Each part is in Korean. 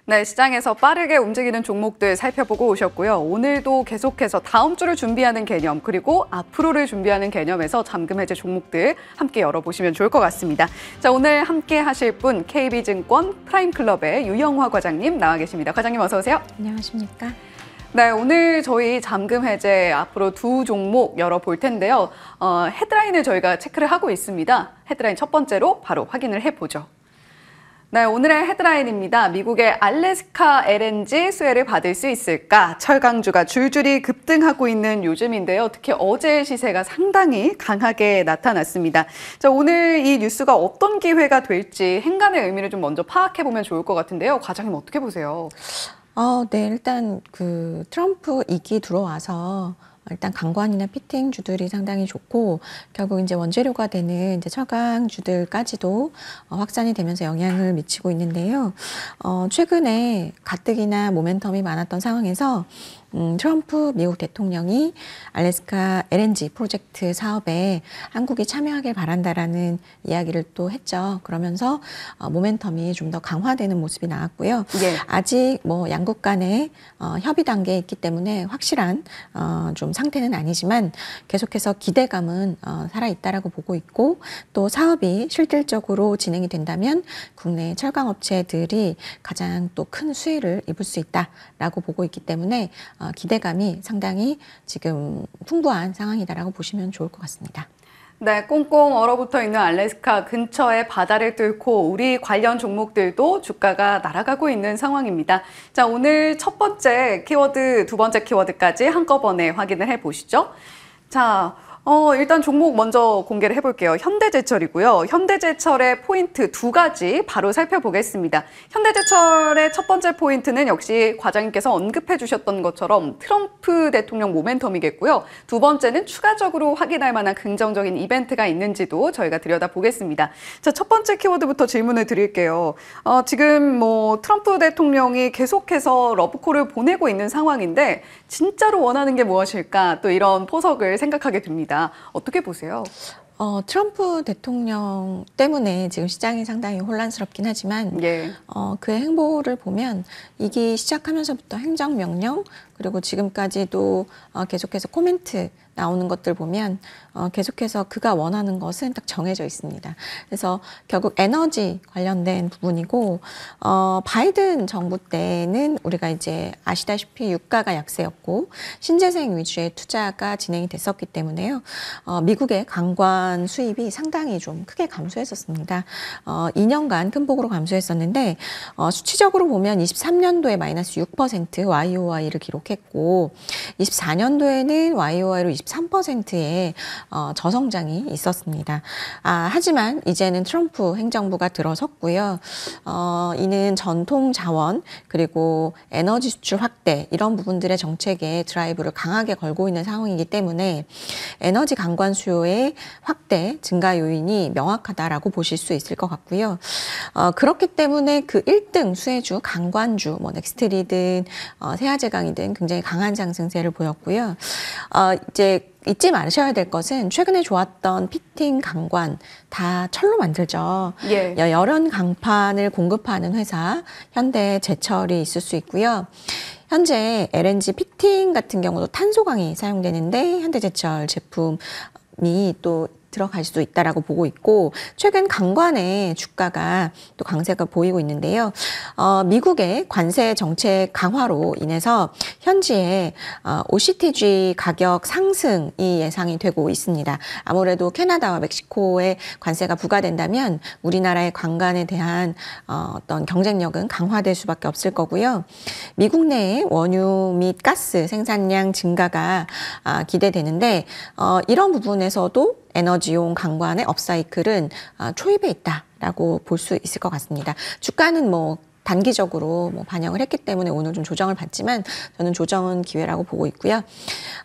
네, 시장에서 빠르게 움직이는 종목들 살펴보고 오셨고요. 오늘도 계속해서 다음 주를 준비하는 개념, 그리고 앞으로를 준비하는 개념에서 잠금 해제 종목들 함께 열어보시면 좋을 것 같습니다. 자, 오늘 함께 하실 분 KB증권 프라임클럽의 유영화 과장님 나와 계십니다. 과장님 어서 오세요. 안녕하십니까? 네, 오늘 저희 잠금 해제 앞으로 두 종목 열어볼 텐데요. 헤드라인을 저희가 체크를 하고 있습니다. 헤드라인 첫 번째로 바로 확인을 해보죠. 네, 오늘의 헤드라인입니다. 미국의 알래스카 LNG 수혜를 받을 수 있을까? 철강주가 줄줄이 급등하고 있는 요즘인데요. 특히 어제 시세가 상당히 강하게 나타났습니다. 자, 오늘 이 뉴스가 어떤 기회가 될지 행간의 의미를 좀 먼저 파악해보면 좋을 것 같은데요. 과장님 어떻게 보세요? 네, 일단 트럼프 2기 들어와서 일단 강관이나 피팅주들이 상당히 좋고 결국 이제 원재료가 되는 이제 철강주들까지도 확산이 되면서 영향을 미치고 있는데요. 최근에 가뜩이나 모멘텀이 많았던 상황에서 트럼프 미국 대통령이 알래스카 LNG 프로젝트 사업에 한국이 참여하길 바란다라는 이야기를 또 했죠. 그러면서 모멘텀이 좀 더 강화되는 모습이 나왔고요. 예. 아직 뭐 양국 간의 협의 단계에 있기 때문에 확실한 좀 상태는 아니지만 계속해서 기대감은 살아있다라고 보고 있고 또 사업이 실질적으로 진행이 된다면 국내 철강업체들이 가장 또 큰 수혜를 입을 수 있다라고 보고 있기 때문에 기대감이 상당히 지금 풍부한 상황이다라고 보시면 좋을 것 같습니다. 네, 꽁꽁 얼어붙어 있는 알래스카 근처에 바다를 뚫고 우리 관련 종목들도 주가가 날아가고 있는 상황입니다. 자, 오늘 첫 번째 키워드, 두 번째 키워드까지 한꺼번에 확인을 해보시죠. 자, 일단 종목 먼저 공개를 해볼게요. 현대제철이고요. 현대제철의 포인트 두 가지 바로 살펴보겠습니다. 현대제철의 첫 번째 포인트는 역시 과장님께서 언급해 주셨던 것처럼 트럼프 대통령 모멘텀이겠고요. 두 번째는 추가적으로 확인할 만한 긍정적인 이벤트가 있는지도 저희가 들여다보겠습니다. 자, 첫 번째 키워드부터 질문을 드릴게요. 지금 뭐 트럼프 대통령이 계속해서 러브콜을 보내고 있는 상황인데 진짜로 원하는 게 무엇일까? 또 이런 포석을 생각하게 됩니다. 어떻게 보세요? 트럼프 대통령 때문에 지금 시장이 상당히 혼란스럽긴 하지만 예. 그의 행보를 보면 이기 시작하면서부터 행정명령 그리고 지금까지도 계속해서 코멘트 나오는 것들 보면 계속해서 그가 원하는 것은 딱 정해져 있습니다. 그래서 결국 에너지 관련된 부분이고 바이든 정부 때는 우리가 이제 아시다시피 유가가 약세였고 신재생 위주의 투자가 진행이 됐었기 때문에요. 미국의 강관 수입이 상당히 좀 크게 감소했었습니다. 2년간 큰 폭으로 감소했었는데 수치적으로 보면 23년도에 마이너스 6% YOY를 기록했고 24년도에는 YOY로 23%의 저성장이 있었습니다. 하지만 이제는 트럼프 행정부가 들어섰고요. 이는 전통 자원 그리고 에너지 수출 확대 이런 부분들의 정책에 드라이브를 강하게 걸고 있는 상황이기 때문에 에너지 강관 수요의 확대 증가 요인이 명확하다라고 보실 수 있을 것 같고요. 그렇기 때문에 그 1등 수혜주 강관주 뭐 넥스트리든 세아제강이든 굉장히 강한 상승세를 보였고요. 이제 잊지 마셔야 될 것은 최근에 좋았던 피팅 강관 다 철로 만들죠. 예. 열연 강판을 공급하는 회사 현대제철이 있을 수 있고요. 현재 LNG 피팅 같은 경우도 탄소강이 사용되는데 현대제철 제품이 또 들어갈 수도 있다라고 보고 있고 최근 강관의 주가가 또 강세가 보이고 있는데요. 미국의 관세 정책 강화로 인해서 현지의 OCTG 가격 상승이 예상이 되고 있습니다. 아무래도 캐나다와 멕시코의 관세가 부과된다면 우리나라의 관광에 대한 어떤 경쟁력은 강화될 수밖에 없을 거고요. 미국 내의 원유 및 가스 생산량 증가가 기대되는데 이런 부분에서도 에너지용 강관의 업사이클은 초입에 있다라고 볼 수 있을 것 같습니다. 주가는 뭐 단기적으로 뭐 반영을 했기 때문에 오늘 좀 조정을 받지만 저는 조정은 기회라고 보고 있고요.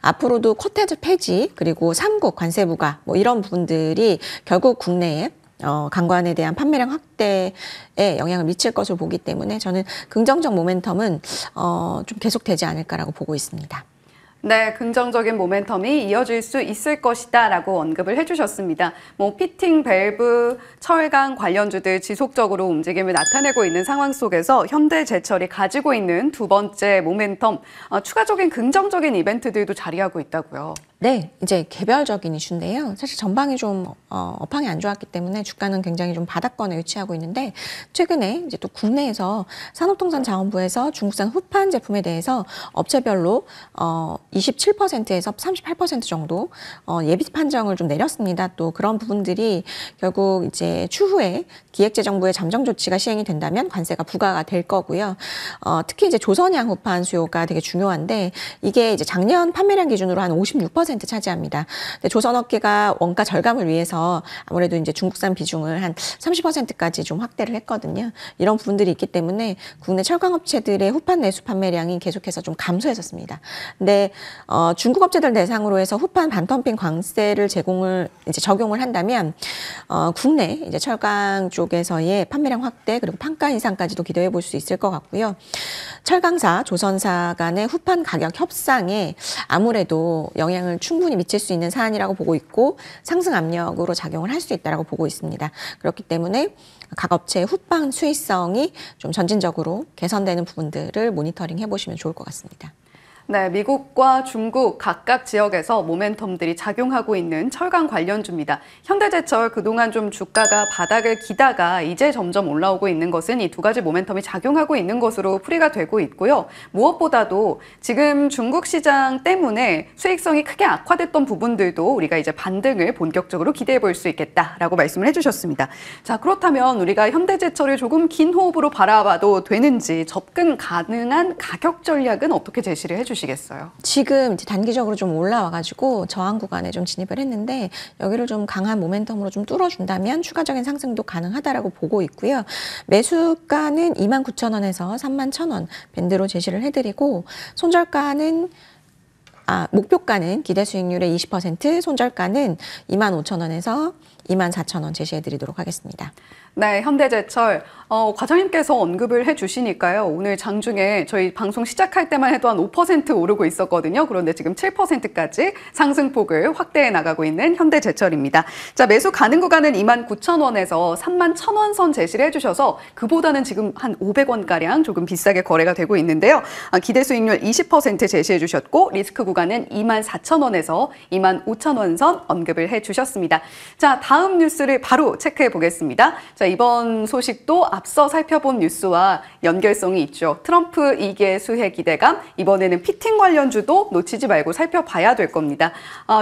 앞으로도 쿼테즈 폐지 그리고 3국 관세 부과 뭐 이런 부분들이 결국 국내에 강관에 대한 판매량 확대에 영향을 미칠 것으로 보기 때문에 저는 긍정적 모멘텀은 좀 계속되지 않을까라고 보고 있습니다. 네, 긍정적인 모멘텀이 이어질 수 있을 것이다 라고 언급을 해주셨습니다. 피팅, 밸브, 철강 관련주들 지속적으로 움직임을 나타내고 있는 상황 속에서 현대제철이 가지고 있는 두 번째 모멘텀, 추가적인 긍정적인 이벤트들도 자리하고 있다고요. 네, 이제 개별적인 이슈인데요. 사실 전방이 좀 업황이 안 좋았기 때문에 주가는 굉장히 좀 바닥권에 위치하고 있는데 최근에 이제 또 국내에서 산업통상자원부에서 중국산 후판 제품에 대해서 업체별로 27%에서 38% 정도 예비 판정을 좀 내렸습니다. 또 그런 부분들이 결국 이제 추후에 기획재정부의 잠정 조치가 시행이 된다면 관세가 부과가 될 거고요. 특히 이제 조선양 후판 수요가 되게 중요한데 이게 이제 작년 판매량 기준으로 한 56% 차지합니다. 근데 조선업계가 원가 절감을 위해서 아무래도 이제 중국산 비중을 한 30%까지 좀 확대를 했거든요. 이런 부분들이 있기 때문에 국내 철강업체들의 후판 내수 판매량이 계속해서 좀 감소했었습니다. 근데 중국 업체들 대상으로 해서 후판 반덤핑 관세를 이제 적용을 한다면 국내 이제 철강 쪽에서의 판매량 확대 그리고 판가 인상까지도 기대해 볼 수 있을 것 같고요. 철강사, 조선사 간의 후판 가격 협상에 아무래도 영향을 충분히 미칠 수 있는 사안이라고 보고 있고 상승 압력으로 작용을 할 수 있다고 보고 있습니다. 그렇기 때문에 각 업체의 후판 수익성이 좀 전진적으로 개선되는 부분들을 모니터링 해보시면 좋을 것 같습니다. 네, 미국과 중국 각각 지역에서 모멘텀들이 작용하고 있는 철강 관련주입니다. 현대제철 그동안 좀 주가가 바닥을 기다가 이제 점점 올라오고 있는 것은 이 두 가지 모멘텀이 작용하고 있는 것으로 풀이가 되고 있고요. 무엇보다도 지금 중국 시장 때문에 수익성이 크게 악화됐던 부분들도 우리가 이제 반등을 본격적으로 기대해 볼 수 있겠다라고 말씀을 해주셨습니다. 자, 그렇다면 우리가 현대제철을 조금 긴 호흡으로 바라봐도 되는지 접근 가능한 가격 전략은 어떻게 제시를 해주시겠어요? 지금 이제 단기적으로 좀 올라와가지고 저항 구간에 좀 진입을 했는데 여기를 좀 강한 모멘텀으로 좀 뚫어준다면 추가적인 상승도 가능하다라고 보고 있고요. 매수가는 29,000원에서 31,000원 밴드로 제시를 해드리고 목표가는 기대 수익률의 20%, 손절가는 25,000원에서 24,000원 제시해드리도록 하겠습니다. 네, 현대제철 과장님께서 언급을 해주시니까요. 오늘 장중에 저희 방송 시작할 때만 해도 한 5% 오르고 있었거든요. 그런데 지금 7%까지 상승폭을 확대해 나가고 있는 현대제철입니다. 자, 매수 가능 구간은 29,000원에서 31,000원 선 제시를 해주셔서 그보다는 지금 한 500원가량 조금 비싸게 거래가 되고 있는데요. 기대 수익률 20% 제시해 주셨고 리스크 구간은 24,000원에서 25,000원 선 언급을 해주셨습니다. 자, 다음 뉴스를 바로 체크해 보겠습니다. 자, 이번 소식도 앞서 살펴본 뉴스와 연결성이 있죠. 트럼프 2개 수혜 기대감, 이번에는 피팅 관련주도 놓치지 말고 살펴봐야 될 겁니다.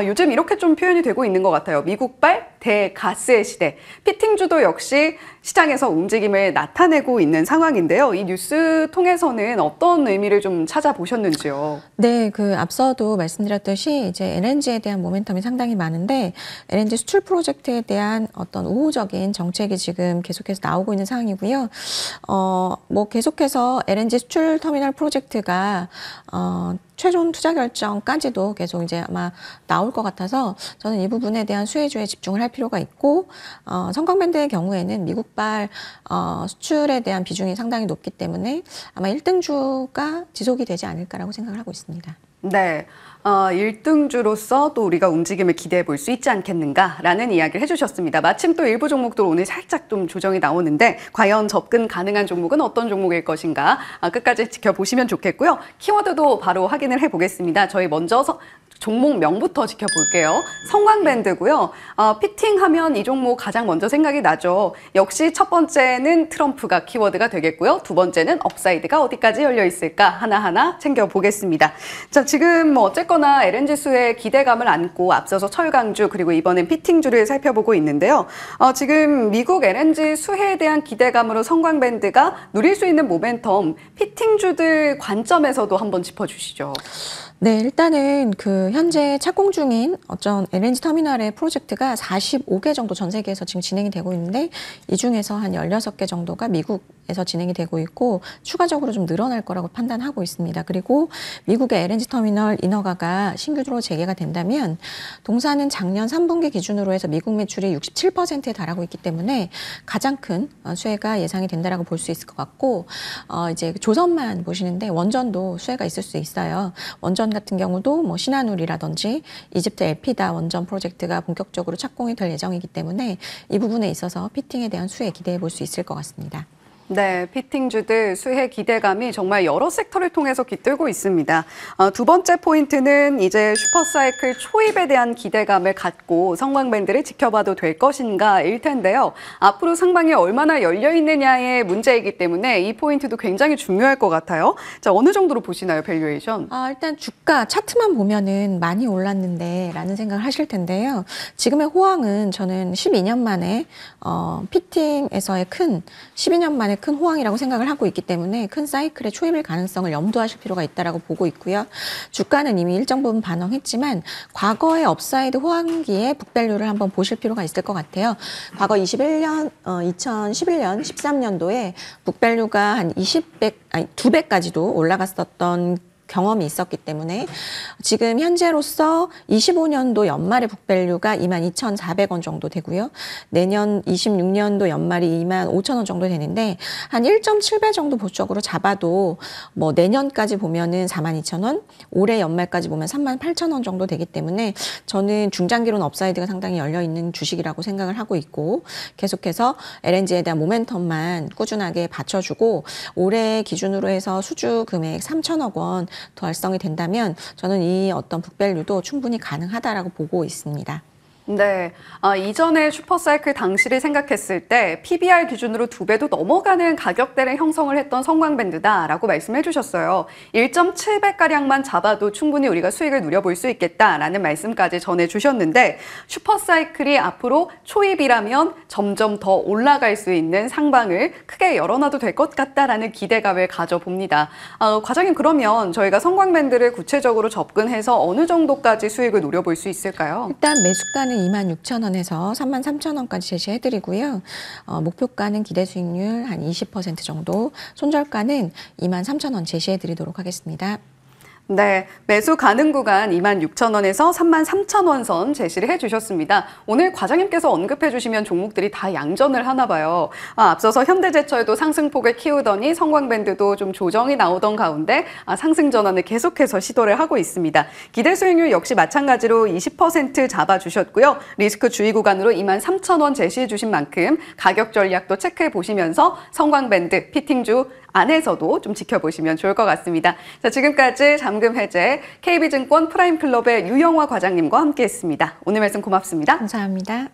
요즘 이렇게 좀 표현이 되고 있는 것 같아요. 미국발 대가스의 시대. 피팅주도 역시 시장에서 움직임을 나타내고 있는 상황인데요. 이 뉴스 통해서는 어떤 의미를 좀 찾아보셨는지요? 네, 앞서도 말씀드렸듯이 이제 LNG에 대한 모멘텀이 상당히 많은데 LNG 수출 프로젝트에 대한 어떤 우호적인 정책이 지금 계속해서 나오고 있는 상황이고요. 계속해서 LNG 수출 터미널 프로젝트가 최종 투자 결정까지도 계속 이제 아마 나올 것 같아서 저는 이 부분에 대한 수혜주에 집중을 할 필요가 있고 성광밴드의 경우에는 미국발 수출에 대한 비중이 상당히 높기 때문에 아마 1등주가 지속이 되지 않을까라고 생각을 하고 있습니다. 네. 1등주로서 또 우리가 움직임을 기대해 볼 수 있지 않겠는가라는 이야기를 해주셨습니다. 마침 또 일부 종목들 오늘 살짝 좀 조정이 나오는데 과연 접근 가능한 종목은 어떤 종목일 것인가 끝까지 지켜보시면 좋겠고요. 키워드도 바로 확인을 해보겠습니다. 저희 먼저 종목명부터 지켜볼게요. 성광밴드고요. 피팅하면 이 종목 가장 먼저 생각이 나죠. 역시 첫 번째는 트럼프가 키워드가 되겠고요. 두 번째는 업사이드가 어디까지 열려 있을까 하나하나 챙겨보겠습니다. 자, 지금 어쨌거나 LNG 수의 기대감을 안고 앞서서 철강주 그리고 이번엔 피팅주를 살펴보고 있는데요. 지금 미국 LNG 수혜에 대한 기대감으로 성광밴드가 누릴 수 있는 모멘텀 피팅주들 관점에서도 한번 짚어주시죠. 네, 일단은 현재 착공 중인 어떤 LNG 터미널의 프로젝트가 45개 정도 전 세계에서 지금 진행이 되고 있는데 이 중에서 한 16개 정도가 미국 에서 진행이 되고 있고 추가적으로 좀 늘어날 거라고 판단하고 있습니다. 그리고 미국의 LNG 터미널 인허가가 신규로 재개가 된다면 동사는 작년 3분기 기준으로 해서 미국 매출이 67%에 달하고 있기 때문에 가장 큰 수혜가 예상이 된다라고 볼 수 있을 것 같고 이제 조선만 보시는데 원전도 수혜가 있을 수 있어요. 원전 같은 경우도 뭐 신한울이라든지 이집트 엘피다 원전 프로젝트가 본격적으로 착공이 될 예정이기 때문에 이 부분에 있어서 피팅에 대한 수혜 기대해 볼 수 있을 것 같습니다. 네, 피팅주들 수혜 기대감이 정말 여러 섹터를 통해서 깃들고 있습니다. 두 번째 포인트는 이제 슈퍼사이클 초입에 대한 기대감을 갖고 성광밴드를 지켜봐도 될 것인가일 텐데요. 앞으로 상방이 얼마나 열려 있느냐의 문제이기 때문에 이 포인트도 굉장히 중요할 것 같아요. 자, 어느 정도로 보시나요, 밸류에이션? 일단 주가 차트만 보면은 많이 올랐는데 라는 생각을 하실 텐데요. 지금의 호황은 저는 12년 만에 피팅에서의 12년 만에 큰 호황이라고 생각을 하고 있기 때문에 큰 사이클의 초입일 가능성을 염두하실 필요가 있다고 보고 있고요. 주가는 이미 일정 부분 반영했지만 과거의 업사이드 호황기의 북밸류를 한번 보실 필요가 있을 것 같아요. 과거 2011년, 13년도에 북밸류가 한 2배까지도 올라갔었던 경험이 있었기 때문에 지금 현재로서 25년도 연말의 북밸류가 22,400원 정도 되고요. 내년 26년도 연말이 25,000원 정도 되는데 한 1.7배 정도 보적으로 잡아도 뭐 내년까지 보면은 42,000원, 올해 연말까지 보면 38,000원 정도 되기 때문에 저는 중장기로는 업사이드가 상당히 열려 있는 주식이라고 생각을 하고 있고 계속해서 LNG에 대한 모멘텀만 꾸준하게 받쳐주고 올해 기준으로 해서 수주 금액 3,000억 원 달성이 된다면 저는 이 어떤 북밸류도 충분히 가능하다라고 보고 있습니다. 네, 이전에 슈퍼사이클 당시를 생각했을 때 PBR 기준으로 2배도 넘어가는 가격대를 형성을 했던 성광밴드다라고 말씀해 주셨어요. 1.7배가량만 잡아도 충분히 우리가 수익을 누려볼 수 있겠다라는 말씀까지 전해주셨는데 슈퍼사이클이 앞으로 초입이라면 점점 더 올라갈 수 있는 상방을 크게 열어놔도 될 것 같다라는 기대감을 가져봅니다. 과장님, 그러면 저희가 성광밴드를 구체적으로 접근해서 어느 정도까지 수익을 누려볼 수 있을까요? 일단 매수가는 26,000원에서 33,000원까지 제시해드리고요. 목표가는 기대 수익률 한 20% 정도, 손절가는 23,000원 제시해드리도록 하겠습니다. 네, 매수 가능 구간 26,000원에서 33,000원 선 제시를 해주셨습니다. 오늘 과장님께서 언급해 주시면 종목들이 다 양전을 하나 봐요. 앞서서 현대제철도 상승폭을 키우더니 성광밴드도 좀 조정이 나오던 가운데 상승 전환을 계속해서 시도를 하고 있습니다. 기대 수익률 역시 마찬가지로 20% 잡아주셨고요. 리스크 주의 구간으로 23,000원 제시해 주신 만큼 가격 전략도 체크해 보시면서 성광밴드, 피팅주 안에서도 좀 지켜보시면 좋을 것 같습니다. 자, 지금까지 잠금 해제 KB증권 프라임클럽의 유영화 과장님과 함께했습니다. 오늘 말씀 고맙습니다. 감사합니다.